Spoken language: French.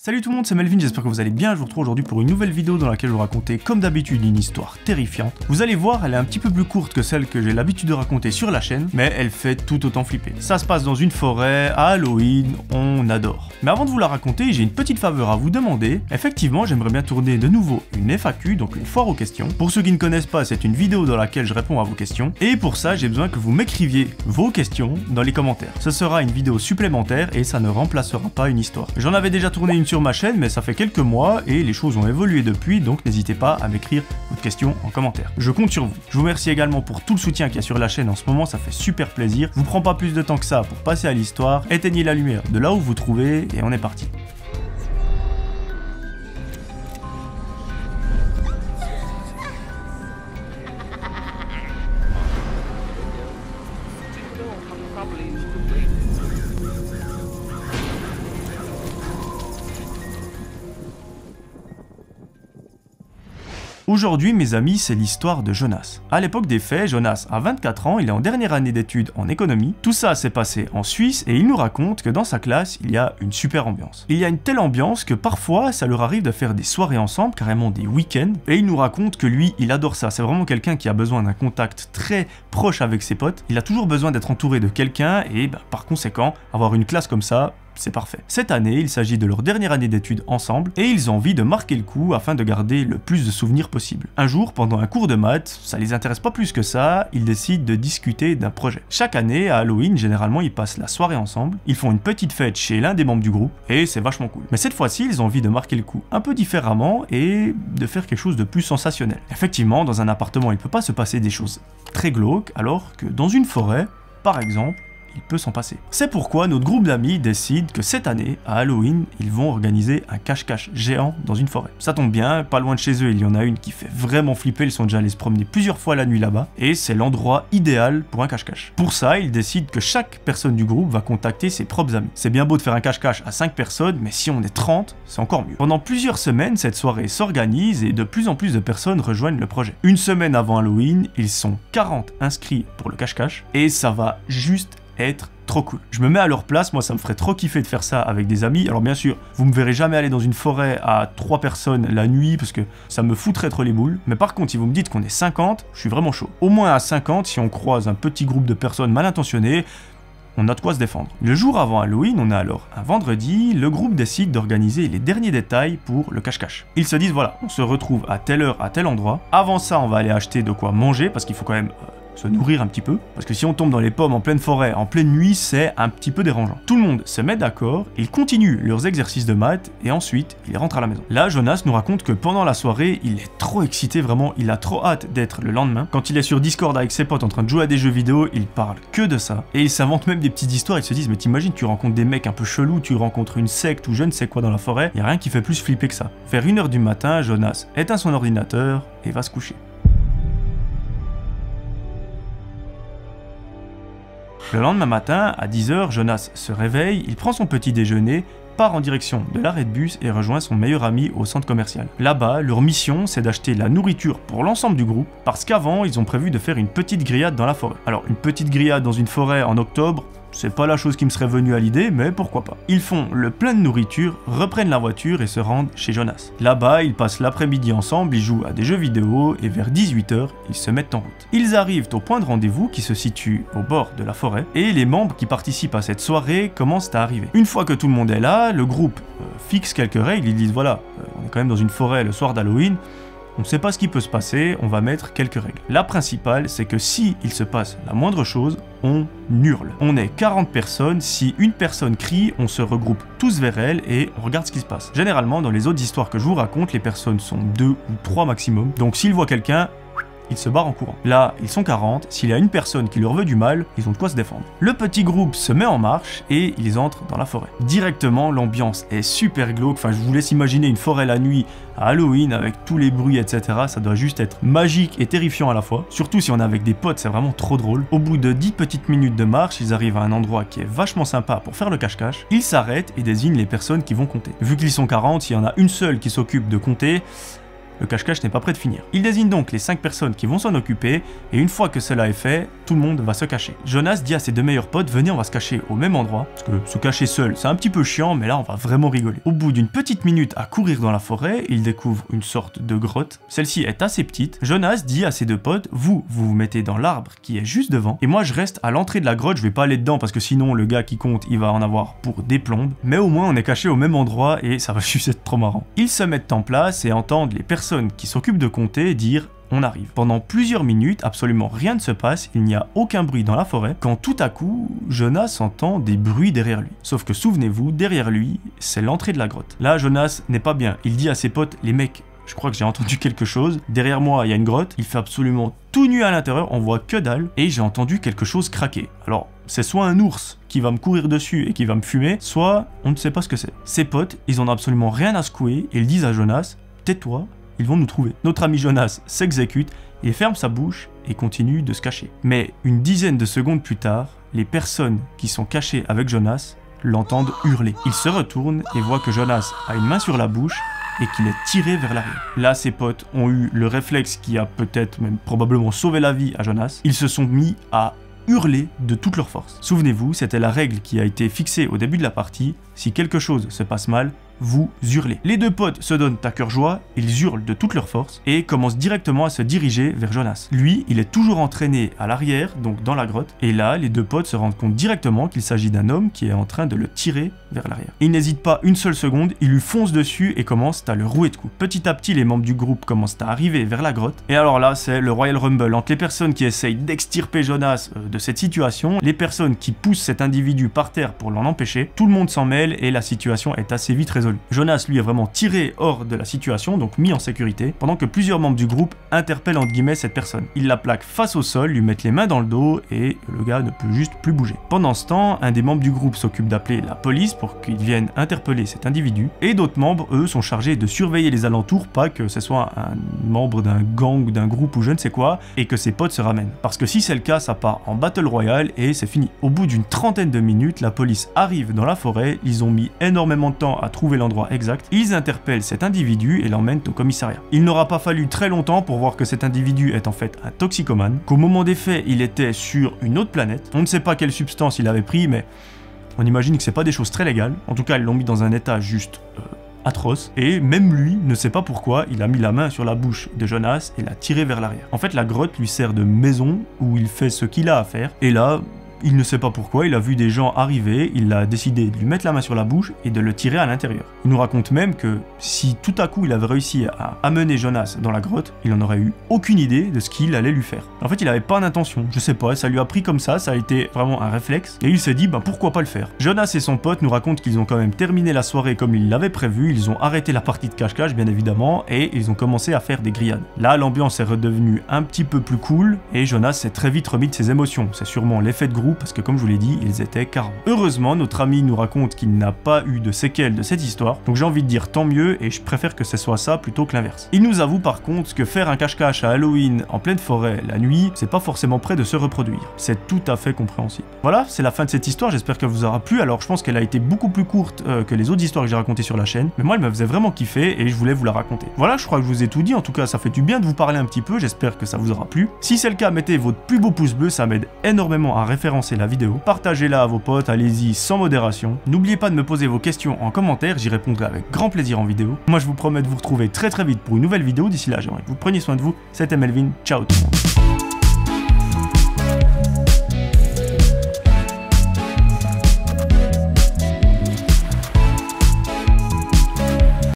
Salut tout le monde, c'est Melvin, j'espère que vous allez bien. Je vous retrouve aujourd'hui pour une nouvelle vidéo dans laquelle je vais vous raconter comme d'habitude une histoire terrifiante. Vous allez voir, elle est un petit peu plus courte que celle que j'ai l'habitude de raconter sur la chaîne, mais elle fait tout autant flipper. Ça se passe dans une forêt, à Halloween, on adore. Mais avant de vous la raconter, j'ai une petite faveur à vous demander. Effectivement, j'aimerais bien tourner de nouveau une FAQ, donc une foire aux questions. Pour ceux qui ne connaissent pas, c'est une vidéo dans laquelle je réponds à vos questions. Et pour ça, j'ai besoin que vous m'écriviez vos questions dans les commentaires. Ce sera une vidéo supplémentaire et ça ne remplacera pas une histoire. J'en avais déjà tourné une sur ma chaîne, mais ça fait quelques mois et les choses ont évolué depuis, donc n'hésitez pas à m'écrire votre question en commentaire. Je compte sur vous. Je vous remercie également pour tout le soutien qu'il y a sur la chaîne en ce moment, ça fait super plaisir. Je vous prends pas plus de temps que ça pour passer à l'histoire. Éteignez la lumière de là où vous trouvez et on est parti. Aujourd'hui, mes amis, c'est l'histoire de Jonas. À l'époque des faits, Jonas a 24 ans, il est en dernière année d'études en économie. Tout ça s'est passé en Suisse et il nous raconte que dans sa classe, il y a une super ambiance. Il y a une telle ambiance que parfois, ça leur arrive de faire des soirées ensemble, carrément des week-ends. Et il nous raconte que lui, il adore ça. C'est vraiment quelqu'un qui a besoin d'un contact très proche avec ses potes. Il a toujours besoin d'être entouré de quelqu'un et par conséquent, avoir une classe comme ça, c'est parfait. Cette année, il s'agit de leur dernière année d'études ensemble et ils ont envie de marquer le coup afin de garder le plus de souvenirs possible. Un jour, pendant un cours de maths, ça les intéresse pas plus que ça, ils décident de discuter d'un projet. Chaque année, à Halloween, généralement, ils passent la soirée ensemble, ils font une petite fête chez l'un des membres du groupe et c'est vachement cool. Mais cette fois-ci, ils ont envie de marquer le coup un peu différemment et de faire quelque chose de plus sensationnel. Effectivement, dans un appartement, il peut pas se passer des choses très glauques, alors que dans une forêt, par exemple, il peut s'en passer. C'est pourquoi notre groupe d'amis décide que cette année, à Halloween, ils vont organiser un cache-cache géant dans une forêt. Ça tombe bien, pas loin de chez eux, il y en a une qui fait vraiment flipper, ils sont déjà allés se promener plusieurs fois la nuit là-bas, et c'est l'endroit idéal pour un cache-cache. Pour ça, ils décident que chaque personne du groupe va contacter ses propres amis. C'est bien beau de faire un cache-cache à 5 personnes, mais si on est 30, c'est encore mieux. Pendant plusieurs semaines, cette soirée s'organise et de plus en plus de personnes rejoignent le projet. Une semaine avant Halloween, ils sont 40 inscrits pour le cache-cache, et ça va juste être trop cool. Je me mets à leur place, moi ça me ferait trop kiffer de faire ça avec des amis. Alors bien sûr, vous me verrez jamais aller dans une forêt à 3 personnes la nuit parce que ça me foutrait trop les boules. Mais par contre, si vous me dites qu'on est 50, je suis vraiment chaud. Au moins à 50, si on croise un petit groupe de personnes mal intentionnées, on a de quoi se défendre. Le jour avant Halloween, on est alors un vendredi, le groupe décide d'organiser les derniers détails pour le cache-cache. Ils se disent voilà, on se retrouve à telle heure, à tel endroit. Avant ça, on va aller acheter de quoi manger parce qu'il faut quand même se nourrir un petit peu, parce que si on tombe dans les pommes en pleine forêt, en pleine nuit, c'est un petit peu dérangeant. Tout le monde se met d'accord, ils continuent leurs exercices de maths, et ensuite, ils rentrent à la maison. Là, Jonas nous raconte que pendant la soirée, il est trop excité, vraiment, il a trop hâte d'être le lendemain. Quand il est sur Discord avec ses potes en train de jouer à des jeux vidéo, il parle que de ça, et il s'invente même des petites histoires, ils se disent, mais t'imagines, tu rencontres des mecs un peu chelous, tu rencontres une secte ou je ne sais quoi dans la forêt, y a rien qui fait plus flipper que ça. Vers 1h du matin, Jonas éteint son ordinateur et va se coucher. Le lendemain matin, à 10h, Jonas se réveille, il prend son petit déjeuner, part en direction de l'arrêt de bus et rejoint son meilleur ami au centre commercial. Là-bas, leur mission, c'est d'acheter la nourriture pour l'ensemble du groupe, parce qu'avant, ils ont prévu de faire une petite grillade dans la forêt. Alors, une petite grillade dans une forêt en octobre, c'est pas la chose qui me serait venue à l'idée, mais pourquoi pas. Ils font le plein de nourriture, reprennent la voiture et se rendent chez Jonas. Là-bas, ils passent l'après-midi ensemble, ils jouent à des jeux vidéo et vers 18h, ils se mettent en route. Ils arrivent au point de rendez-vous qui se situe au bord de la forêt et les membres qui participent à cette soirée commencent à arriver. Une fois que tout le monde est là, le groupe fixe quelques règles, ils disent voilà, on est quand même dans une forêt le soir d'Halloween, on ne sait pas ce qui peut se passer, on va mettre quelques règles. La principale, c'est que si il se passe la moindre chose, on hurle. On est 40 personnes, si une personne crie, on se regroupe tous vers elle et on regarde ce qui se passe. Généralement, dans les autres histoires que je vous raconte, les personnes sont 2 ou 3 maximum, donc s'ils voient quelqu'un, ils se barrent en courant. Là, ils sont 40, s'il y a une personne qui leur veut du mal, ils ont de quoi se défendre. Le petit groupe se met en marche et ils entrent dans la forêt. Directement, l'ambiance est super glauque, enfin je vous laisse imaginer une forêt la nuit à Halloween avec tous les bruits etc, ça doit juste être magique et terrifiant à la fois. Surtout si on est avec des potes, c'est vraiment trop drôle. Au bout de 10 petites minutes de marche, ils arrivent à un endroit qui est vachement sympa pour faire le cache-cache. Ils s'arrêtent et désignent les personnes qui vont compter. Vu qu'ils sont 40, s'il y en a une seule qui s'occupe de compter, le cache-cache n'est pas prêt de finir. Il désigne donc les 5 personnes qui vont s'en occuper, et une fois que cela est fait, tout le monde va se cacher. Jonas dit à ses 2 meilleurs potes, venez on va se cacher au même endroit, parce que se cacher seul c'est un petit peu chiant, mais là on va vraiment rigoler. Au bout d'une petite minute à courir dans la forêt, il découvre une sorte de grotte. Celle-ci est assez petite. Jonas dit à ses 2 potes, vous vous mettez dans l'arbre qui est juste devant, et moi je reste à l'entrée de la grotte, je vais pas aller dedans parce que sinon le gars qui compte il va en avoir pour des plombes, mais au moins on est caché au même endroit et ça va juste être trop marrant. Ils se mettent en place et entendent les personnes qui s'occupent de compter dire on arrive. Pendant plusieurs minutes, absolument rien ne se passe, il n'y a aucun bruit dans la forêt, quand tout à coup, Jonas entend des bruits derrière lui. Sauf que souvenez-vous, derrière lui, c'est l'entrée de la grotte. Là, Jonas n'est pas bien, il dit à ses potes, les mecs, je crois que j'ai entendu quelque chose, derrière moi il y a une grotte, il fait absolument tout nu à l'intérieur, on voit que dalle, et j'ai entendu quelque chose craquer. Alors, c'est soit un ours qui va me courir dessus et qui va me fumer, soit on ne sait pas ce que c'est. Ses potes, ils en ont absolument rien à secouer, et ils disent à Jonas, tais-toi, ils vont nous trouver. Notre ami Jonas s'exécute, il ferme sa bouche et continue de se cacher. Mais une dizaine de secondes plus tard, les personnes qui sont cachées avec Jonas l'entendent hurler. Ils se retournent et voient que Jonas a une main sur la bouche et qu'il est tiré vers l'arrière. Là, ses potes ont eu le réflexe qui a peut-être même probablement sauvé la vie à Jonas. Ils se sont mis à hurler de toute leur force. Souvenez-vous, c'était la règle qui a été fixée au début de la partie, si quelque chose se passe mal, vous hurlez. Les 2 potes se donnent à cœur joie, ils hurlent de toute leur force et commencent directement à se diriger vers Jonas. Lui, il est toujours entraîné à l'arrière, donc dans la grotte, et là, les 2 potes se rendent compte directement qu'il s'agit d'un homme qui est en train de le tirer vers l'arrière. Il n'hésite pas une seule seconde, il lui fonce dessus et commence à le rouer de coups. Petit à petit, les membres du groupe commencent à arriver vers la grotte, et alors là, c'est le Royal Rumble entre les personnes qui essayent d'extirper Jonas de cette situation, les personnes qui poussent cet individu par terre pour l'en empêcher, tout le monde s'en mêle et la situation est assez vite résolue. Jonas lui est vraiment tiré hors de la situation, donc mis en sécurité, pendant que plusieurs membres du groupe interpellent entre guillemets cette personne. Ils la plaquent face au sol, lui mettent les mains dans le dos et le gars ne peut juste plus bouger. Pendant ce temps, un des membres du groupe s'occupe d'appeler la police pour qu'ils viennent interpeller cet individu, et d'autres membres, eux, sont chargés de surveiller les alentours, pas que ce soit un membre d'un gang ou d'un groupe ou je ne sais quoi, et que ses potes se ramènent. Parce que si c'est le cas, ça part en Battle Royale et c'est fini. Au bout d'une trentaine de minutes, la police arrive dans la forêt, ils ont mis énormément de temps à trouver l'endroit exact, ils interpellent cet individu et l'emmènent au commissariat. Il n'aura pas fallu très longtemps pour voir que cet individu est en fait un toxicomane, qu'au moment des faits, il était sur une autre planète. On ne sait pas quelle substance il avait pris, mais on imagine que c'est pas des choses très légales. En tout cas, ils l'ont mis dans un état juste atroce, et même lui ne sait pas pourquoi il a mis la main sur la bouche de Jonas et l'a tiré vers l'arrière. En fait, la grotte lui sert de maison où il fait ce qu'il a à faire, et là, il ne sait pas pourquoi, il a vu des gens arriver, il a décidé de lui mettre la main sur la bouche et de le tirer à l'intérieur. Il nous raconte même que si tout à coup il avait réussi à amener Jonas dans la grotte, il n'en aurait eu aucune idée de ce qu'il allait lui faire. En fait, il n'avait pas d'intention, je sais pas, ça lui a pris comme ça a été vraiment un réflexe, et il s'est dit, bah pourquoi pas le faire. Jonas et son pote nous racontent qu'ils ont quand même terminé la soirée comme ils l'avaient prévu, ils ont arrêté la partie de cache-cache bien évidemment, et ils ont commencé à faire des grillades. Là, l'ambiance est redevenue un petit peu plus cool, et Jonas s'est très vite remis de ses émotions. C'est sûrement l'effet de groupe, parce que comme je vous l'ai dit, ils étaient 40. Heureusement, notre ami nous raconte qu'il n'a pas eu de séquelles de cette histoire, donc j'ai envie de dire tant mieux, et je préfère que ce soit ça plutôt que l'inverse. Il nous avoue par contre que faire un cache-cache à Halloween en pleine forêt la nuit, c'est pas forcément près de se reproduire. C'est tout à fait compréhensible. Voilà, c'est la fin de cette histoire, j'espère qu'elle vous aura plu. Alors je pense qu'elle a été beaucoup plus courte que les autres histoires que j'ai racontées sur la chaîne, mais moi elle me faisait vraiment kiffer et je voulais vous la raconter. Voilà, je crois que je vous ai tout dit, en tout cas ça fait du bien de vous parler un petit peu, j'espère que ça vous aura plu. Si c'est le cas, mettez votre plus beau pouce bleu, ça m'aide énormément à référencer la vidéo. Partagez-la à vos potes, allez-y sans modération. N'oubliez pas de me poser vos questions en commentaire, j'y répondrai avec grand plaisir en vidéo. Moi je vous promets de vous retrouver très vite pour une nouvelle vidéo, d'ici là j'aimerais que vous preniez soin de vous, c'était Melvin, ciao tout le monde.